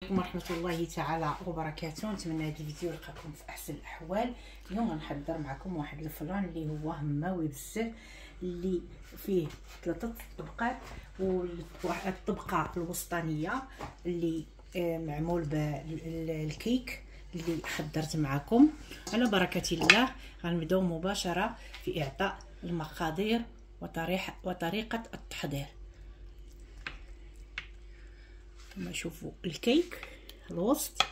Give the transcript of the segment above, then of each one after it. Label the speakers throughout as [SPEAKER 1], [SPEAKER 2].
[SPEAKER 1] عليكم ورحمة الله تعالى وبركاته. نتمنى هذا الفيديو يلقاكم في احسن الاحوال. اليوم غنحضر معكم واحد الفلان اللي هو هماوي بزاف، اللي فيه 3 طبقات، وواحد الطبقة الوسطانية اللي معمول بالكيك اللي حضرت معكم. على بركة الله غنبداو مباشرة في اعطاء المقادير وطريقة التحضير. كما شوفوا الكيك الوسط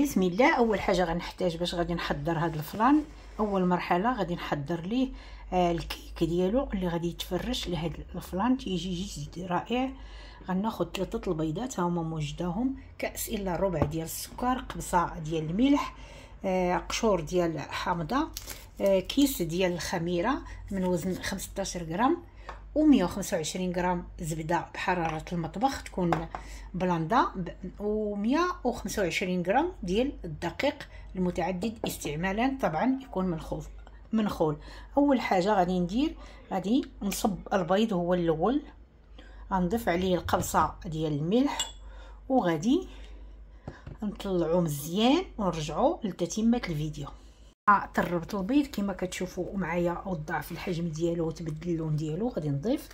[SPEAKER 1] بسم الله. اول حاجه غنحتاج باش غادي نحضر هذا الفلان، اول مرحله غادي نحضر ليه الكيك ديالو اللي غادي يتفرش لهذا الفلان، تيجي جد رائع. غناخذ 3 البيضات هما موجداهم، كاس الا ربع ديال السكر، قبصه ديال الملح، قشور ديال حامضه، كيس ديال الخميره من وزن 15 غرام، و125 غرام زبده بحراره المطبخ تكون بلاندا، و125 غرام ديال الدقيق المتعدد استعمالات، طبعا يكون منخول. اول حاجه غادي ندير، غادي نصب البيض هو الاول، غنضيف عليه القبصه ديال الملح، وغادي نطلعو مزيان ونرجعو لتتمه الفيديو. طربت البيض كما كتشوفوا معايا، وضع في الحجم ديالو وتبدل اللون ديالو. غادي نضيف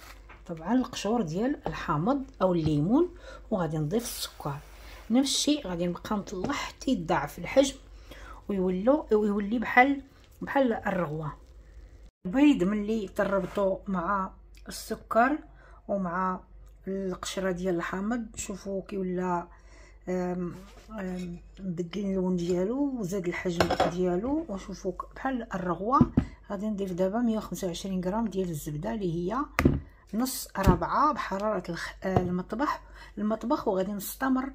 [SPEAKER 1] طبعا القشور ديال الحامض او الليمون، وغادي نضيف السكر. نفس الشيء غادي نبقى نطلع حتى يضاعف الحجم ويولي بحال الرغوه. البيض ملي طربته مع السكر ومع القشره ديال الحامض، شوفوا كي ولا بدل اللون ديالو وزاد الحجم ديالو، وشوفوا بحال الرغوه. غادي نضيف دابا 125 غرام ديال الزبده اللي هي نص ربعه بحراره المطبخ، وغادي نستمر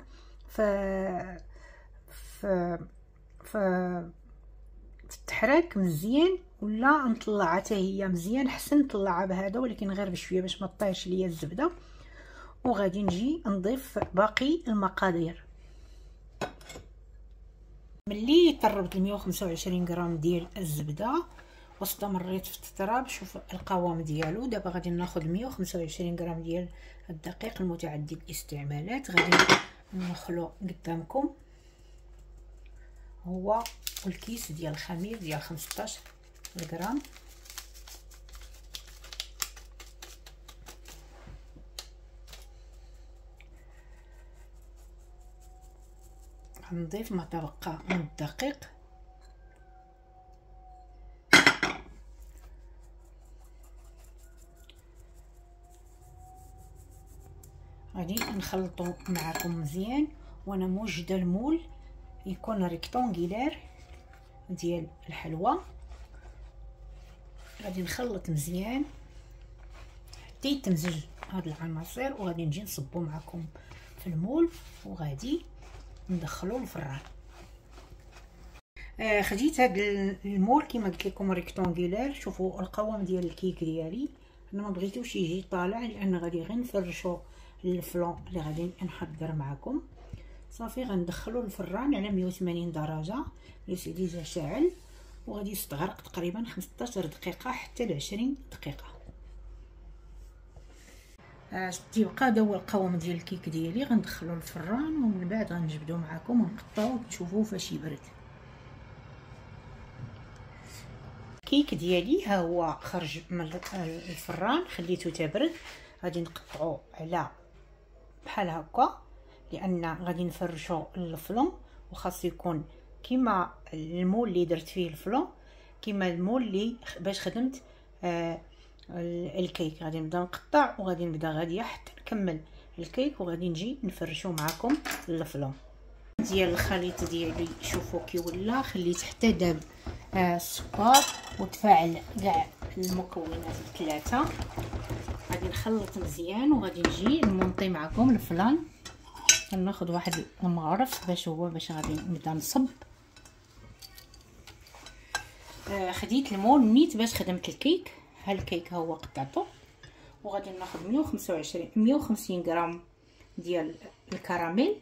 [SPEAKER 1] في التحراك مزيان، ولا نطلعها حتى هي مزيان. حسن نطلعها بهذا، ولكن غير بشويه باش ما تطيرش ليا الزبده. وغادي نجي نضيف باقي المقادير. ملي طربت 125 غرام ديال الزبده واستمريت في التطراب، شوف القوام ديالو. دابا غادي ناخذ 125 غرام ديال الدقيق المتعدد الاستعمالات، غادي نخلو قدامكم هو الكيس ديال الخمير ديال 15 غرام. غنضيف ما تبقى من الدقيق، غادي نخلطو معكم مزيان. وانا موجده المول يكون ريكتونغيلار ديال الحلوى، غادي نخلط مزيان حتى يتمزج هاد العناصر، وغادي نجي نصبو معكم في المول وغادي ندخلو الفران. خديت هاد المول كما قلت لكم ريكتونغيلار. شوفوا القوام ديال الكيك ديالي، انا ما بغيتوش يجي طالع لان غادي غير نفرشو الفلون اللي غادي نحضر معكم. صافي غندخلو الفران على 180 درجه لي ديجا شاعل، وغادي يستغرق تقريبا 15 دقيقه حتى ل 20 دقيقه. تيبقى هذا هو القوام ديال الكيك ديالي. غندخلو الفران ومن بعد غنجبدو معكم ونقطعو تشوفوا فاش يبرد. الكيك ديالي ها هو خرج من الفران، خليته تبرد. غادي نقطعو على بحال هكا، لان غادي نفرشو الفلون، وخاص يكون كيما المول اللي درت فيه الفلون، كيما المول اللي باش خدمت الكيك. غادي نبدا نقطع وغادي نبدا غاديه حتى نكمل الكيك، وغادي نجي نفرشو معكم الفلون ديال الخليط ديالي. شوفوا كي ولا خليت حتى داب السكر وتفاعل كاع المكونات الثلاثه. غادي نخلط مزيان وغادي نجي نمونطي معكم الفلان. غناخذ واحد المغرف باش غادي نبدا نصب. خديت المول نيت باش خدمت الكيك. ها الكيك ها هو قطعته، وغادي ناخذ 150 غرام ديال الكراميل.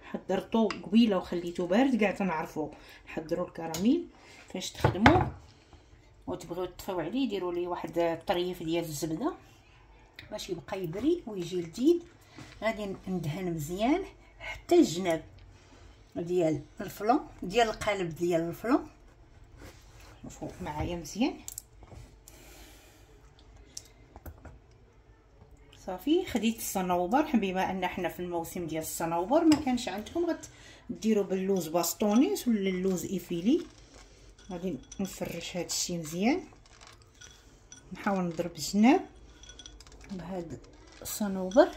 [SPEAKER 1] حضرته قبيله وخليته بارد كاع تنعرفوا نحضروا الكراميل فاش تخدموا وتبغيو تطفيو عليه. ديروا ليه واحد الطريف ديال الزبده باش يبقى يبري ويجي لذيذ. غادي ندهن مزيان حتى الجناب ديال الفلون ديال القالب ديال الفلون. شوفوا معايا مزيان صافي. خديت الصنوبر بما ان احنا في الموسم ديال الصنوبر، ما كانش عندكم غديروا باللوز باستونيس ولا اللوز ايفيلي. غادي نفرش هذا الشيء مزيان، نحاول نضرب الجناب بهذا الصنوبر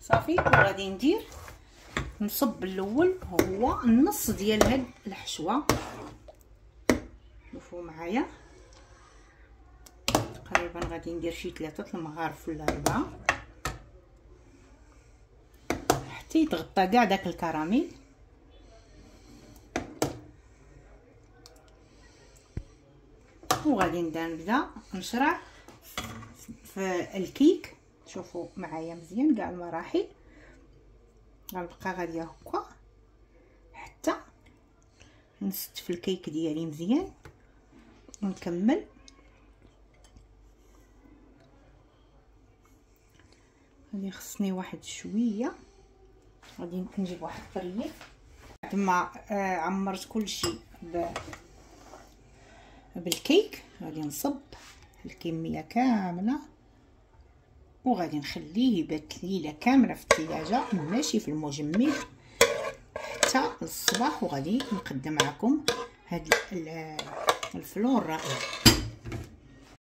[SPEAKER 1] صافي. وغادي ندير نصب الاول هو النص ديال هاد الحشوه. شوفوا معايا تقريبا غادي ندير شي 3 المغارف ولا 4 حتى يتغطى كاع داك الكراميل. وغادي نبدا نشرع في الكيك. شوفوا معايا مزيان كاع المراحل، غنبقى غاديه هكا حتى نستف الكيك ديالي مزيان ونكمل. غادي خصني واحد شويه، غادي نجيب واحد الطريف بعد ما عمرت كلشي بالكيك. غادي نصب الكميه كامله وغادي نخليه يبات ليله كامله في الثلاجه ماشي في المجمد حتى الصباح. وغادي نقدم معكم هاد الفلون الرائع.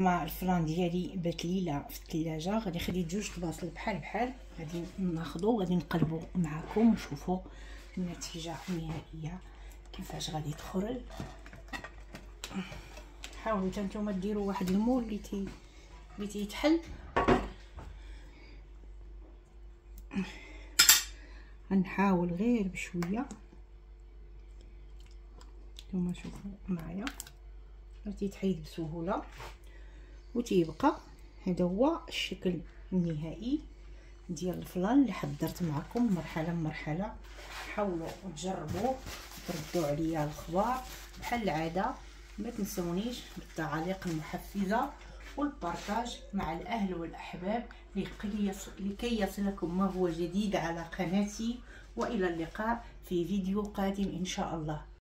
[SPEAKER 1] مع الفلان ديالي بات ليله في الثلاجه، غادي نخلي 2 بصل بحال غادي ناخذو غادي نقلبو معكم ونشوفوا النتيجه النهائيه كيفاش غادي تخرج. حاولوا نتوما ديروا واحد المول اللي تيتحل. غنحاول غير بشويه، نتوما شوفوا معايا تيتحيد بسهوله وتيبقى. هذا هو الشكل النهائي ديال الفلان اللي حضرت معكم مرحله بمرحله. حاولوا تجربوه تردوا عليا الخبار بحال العاده. ما تنسونيش بالتعاليق المحفزه والبارطاج مع الاهل والاحباب لكي يصلكم ما هو جديد على قناتي. والى اللقاء في فيديو قادم ان شاء الله.